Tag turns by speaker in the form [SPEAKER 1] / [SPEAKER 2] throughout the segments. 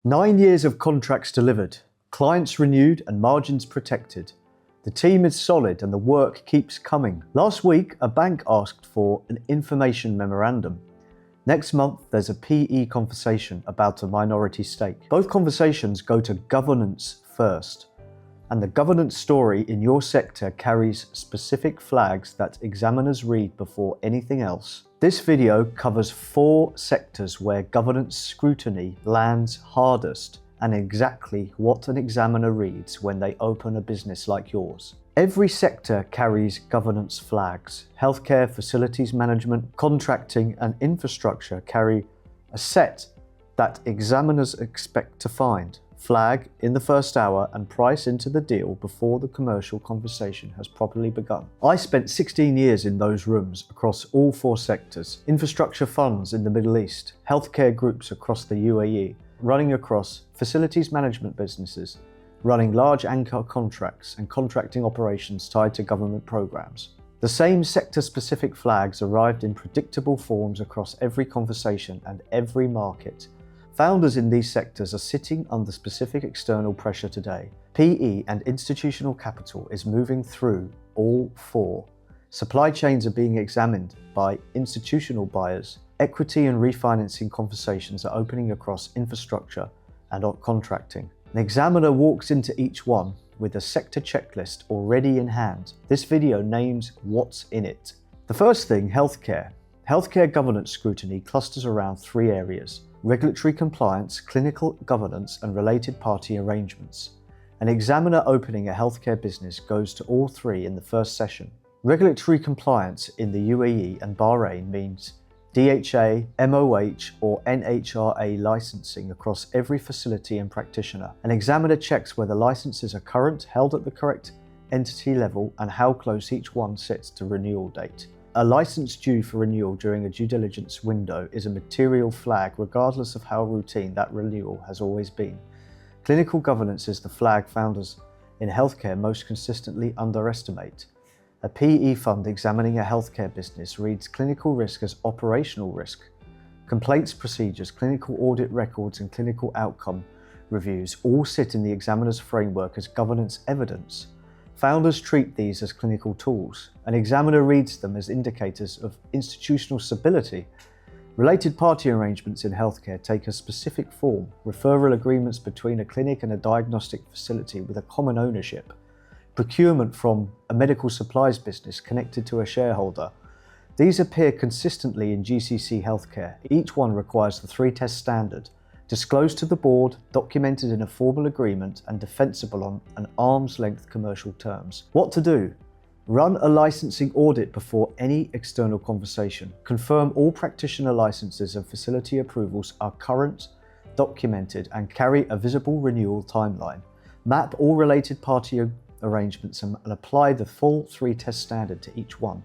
[SPEAKER 1] 9 years of contracts delivered, clients renewed and margins protected. The team is solid and the work keeps coming. Last week, a bank asked for an information memorandum. Next month, there's a PE conversation about a minority stake. Both conversations go to governance first. And the governance story in your sector carries specific flags that examiners read before anything else. This video covers 4 sectors where governance scrutiny lands hardest and exactly what an examiner reads when they open a business like yours. Every sector carries governance flags. Healthcare, facilities management, contracting and infrastructure carry a set that examiners expect to find. Flag in the first hour and price into the deal before the commercial conversation has properly begun. I spent 16 years in those rooms across all 4 sectors: infrastructure funds in the Middle East, healthcare groups across the UAE, running across facilities management businesses, running large anchor contracts and contracting operations tied to government programs. The same sector-specific flags arrived in predictable forms across every conversation and every market. Founders in these sectors are sitting under specific external pressure today. PE and institutional capital is moving through all 4. Supply chains are being examined by institutional buyers. Equity and refinancing conversations are opening across infrastructure and contracting. An examiner walks into each one with a sector checklist already in hand. This video names what's in it. The first thing, healthcare. Healthcare governance scrutiny clusters around 3 areas: regulatory compliance, clinical governance, and related party arrangements. An examiner opening a healthcare business goes to all 3 in the first session. Regulatory compliance in the UAE and Bahrain means DHA, MOH, or NHRA licensing across every facility and practitioner. An examiner checks whether licenses are current, held at the correct entity level, and how close each one sits to renewal date. A license due for renewal during a due diligence window is a material flag regardless of how routine that renewal has always been. Clinical governance is the flag founders in healthcare most consistently underestimate. A PE fund examining a healthcare business reads clinical risk as operational risk. Complaints procedures, clinical audit records, and clinical outcome reviews all sit in the examiner's framework as governance evidence. Founders treat these as clinical tools. An examiner reads them as indicators of institutional stability. Related party arrangements in healthcare take a specific form: referral agreements between a clinic and a diagnostic facility with a common ownership, procurement from a medical supplies business connected to a shareholder. These appear consistently in GCC healthcare. Each one requires the 3-test standard: disclosed to the board, documented in a formal agreement, and defensible on an arm's length commercial terms. What to do? Run a licensing audit before any external conversation. Confirm all practitioner licenses and facility approvals are current, documented, and carry a visible renewal timeline. Map all related party arrangements and apply the full 3-test standard to each one.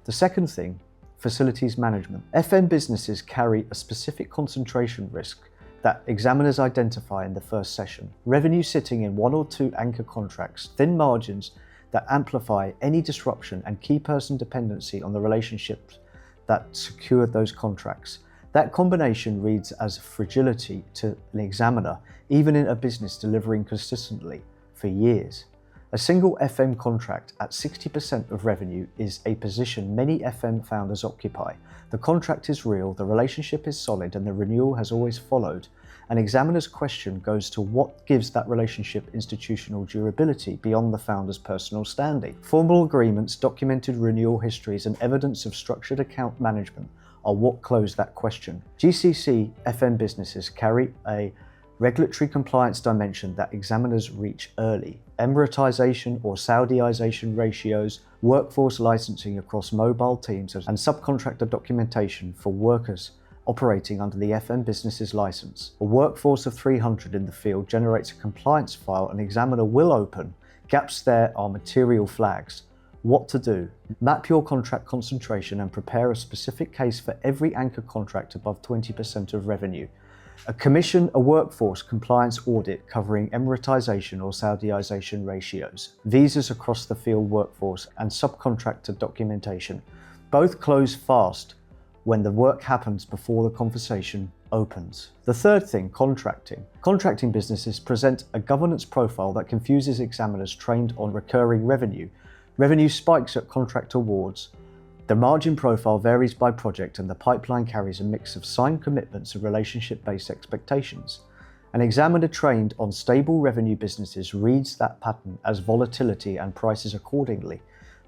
[SPEAKER 1] The second thing, facilities management. FM businesses carry a specific concentration risk that examiners identify in the first session. Revenue sitting in 1 or 2 anchor contracts, thin margins that amplify any disruption, and key person dependency on the relationships that secured those contracts. That combination reads as fragility to an examiner, even in a business delivering consistently for years. A single FM contract at 60% of revenue is a position many FM founders occupy. The contract is real, the relationship is solid, and the renewal has always followed. An examiner's question goes to what gives that relationship institutional durability beyond the founder's personal standing. Formal agreements, documented renewal histories, and evidence of structured account management are what close that question. GCC FM businesses carry a regulatory compliance dimension that examiners reach early. Emiratization or Saudiization ratios, workforce licensing across mobile teams, and subcontractor documentation for workers operating under the FM business's license. A workforce of 300 in the field generates a compliance file an examiner will open. Gaps there are material flags. What to do? Map your contract concentration and prepare a specific case for every anchor contract above 20% of revenue. Commission a workforce compliance audit covering Emiratization or Saudiization ratios, visas across the field workforce, and subcontractor documentation. Both close fast when the work happens before the conversation opens. The third thing, contracting. Contracting businesses present a governance profile that confuses examiners trained on recurring revenue. Revenue spikes at contract awards. The margin profile varies by project, and the pipeline carries a mix of signed commitments and relationship-based expectations. An examiner trained on stable revenue businesses reads that pattern as volatility and prices accordingly.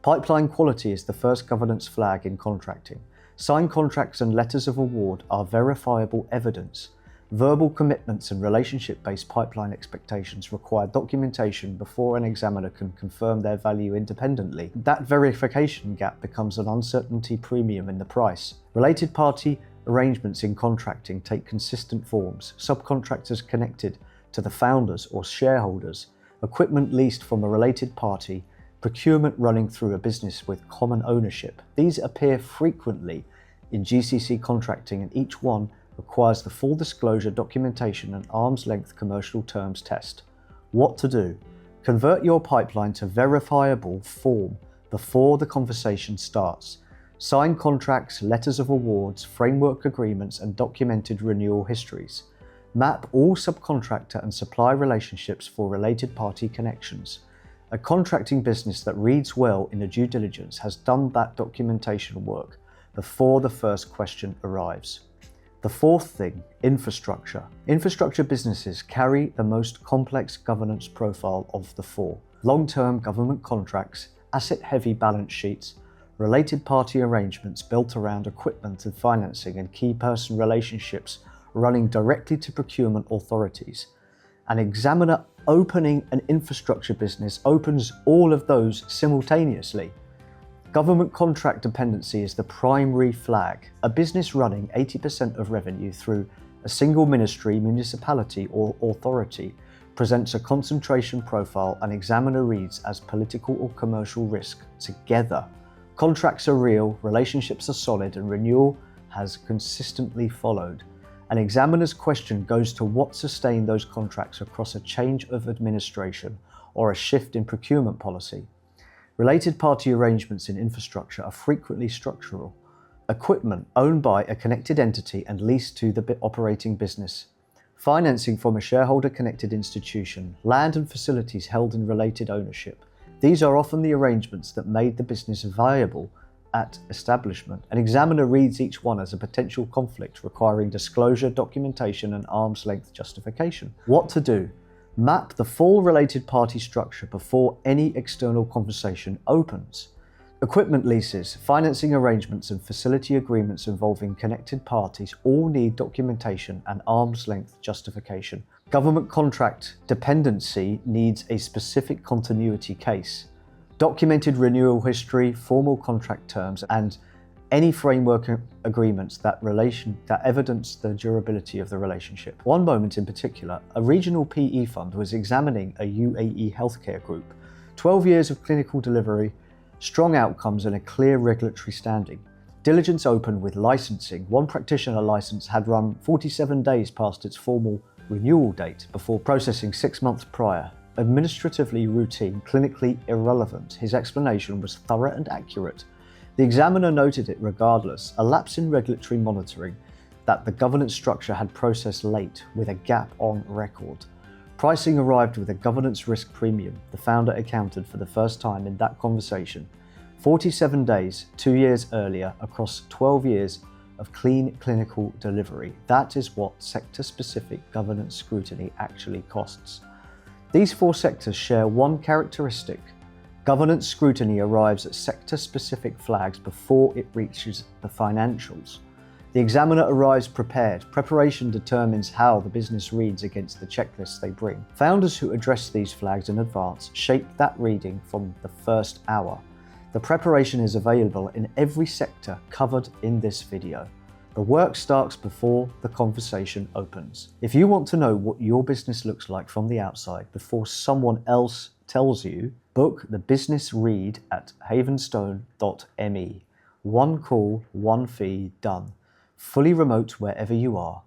[SPEAKER 1] Pipeline quality is the first governance flag in contracting. Signed contracts and letters of award are verifiable evidence. Verbal commitments and relationship-based pipeline expectations require documentation before an examiner can confirm their value independently. That verification gap becomes an uncertainty premium in the price. Related party arrangements in contracting take consistent forms: subcontractors connected to the founders or shareholders, equipment leased from a related party, procurement running through a business with common ownership. These appear frequently in GCC contracting, and each one requires the full disclosure documentation and arm's length commercial terms test. What to do? Convert your pipeline to verifiable form before the conversation starts. Signed contracts, letters of awards, framework agreements, and documented renewal histories. Map all subcontractor and supply relationships for related party connections. A contracting business that reads well in a due diligence has done that documentation work before the first question arrives. The fourth thing, infrastructure. Infrastructure businesses carry the most complex governance profile of the four. Long-term government contracts, asset-heavy balance sheets, related party arrangements built around equipment and financing, and key person relationships running directly to procurement authorities. An examiner opening an infrastructure business opens all of those simultaneously. Government contract dependency is the primary flag. A business running 80% of revenue through a single ministry, municipality, or authority presents a concentration profile an examiner reads as political or commercial risk together. Contracts are real, relationships are solid, and renewal has consistently followed. An examiner's question goes to what sustained those contracts across a change of administration or a shift in procurement policy. Related party arrangements in infrastructure are frequently structural. Equipment owned by a connected entity and leased to the operating business. Financing from a shareholder-connected institution. Land and facilities held in related ownership. These are often the arrangements that made the business viable at establishment. An examiner reads each one as a potential conflict requiring disclosure, documentation, and arm's length justification. What to do? Map the full related party structure before any external conversation opens. Equipment leases, financing arrangements, and facility agreements involving connected parties all need documentation and arm's length justification. Government contract dependency needs a specific continuity case. Documented renewal history, formal contract terms, and any framework agreements that evidence the durability of the relationship. One moment in particular, a regional PE fund was examining a UAE healthcare group. 12 years of clinical delivery, strong outcomes, and a clear regulatory standing. Diligence opened with licensing. One practitioner license had run 47 days past its formal renewal date before processing 6 months prior. Administratively routine, clinically irrelevant. His explanation was thorough and accurate. The examiner noted it regardless, a lapse in regulatory monitoring that the governance structure had processed late with a gap on record. Pricing arrived with a governance risk premium. The founder accounted for the first time in that conversation. 47 days, 2 years earlier, across 12 years of clean clinical delivery. That is what sector-specific governance scrutiny actually costs. These four sectors share one characteristic. Governance scrutiny arrives at sector-specific flags before it reaches the financials. The examiner arrives prepared. Preparation determines how the business reads against the checklists they bring. Founders who address these flags in advance shape that reading from the first hour. The preparation is available in every sector covered in this video. The work starts before the conversation opens. If you want to know what your business looks like from the outside before someone else tells you, book the business read at havenstone.me. One call, one fee, done. Fully remote wherever you are.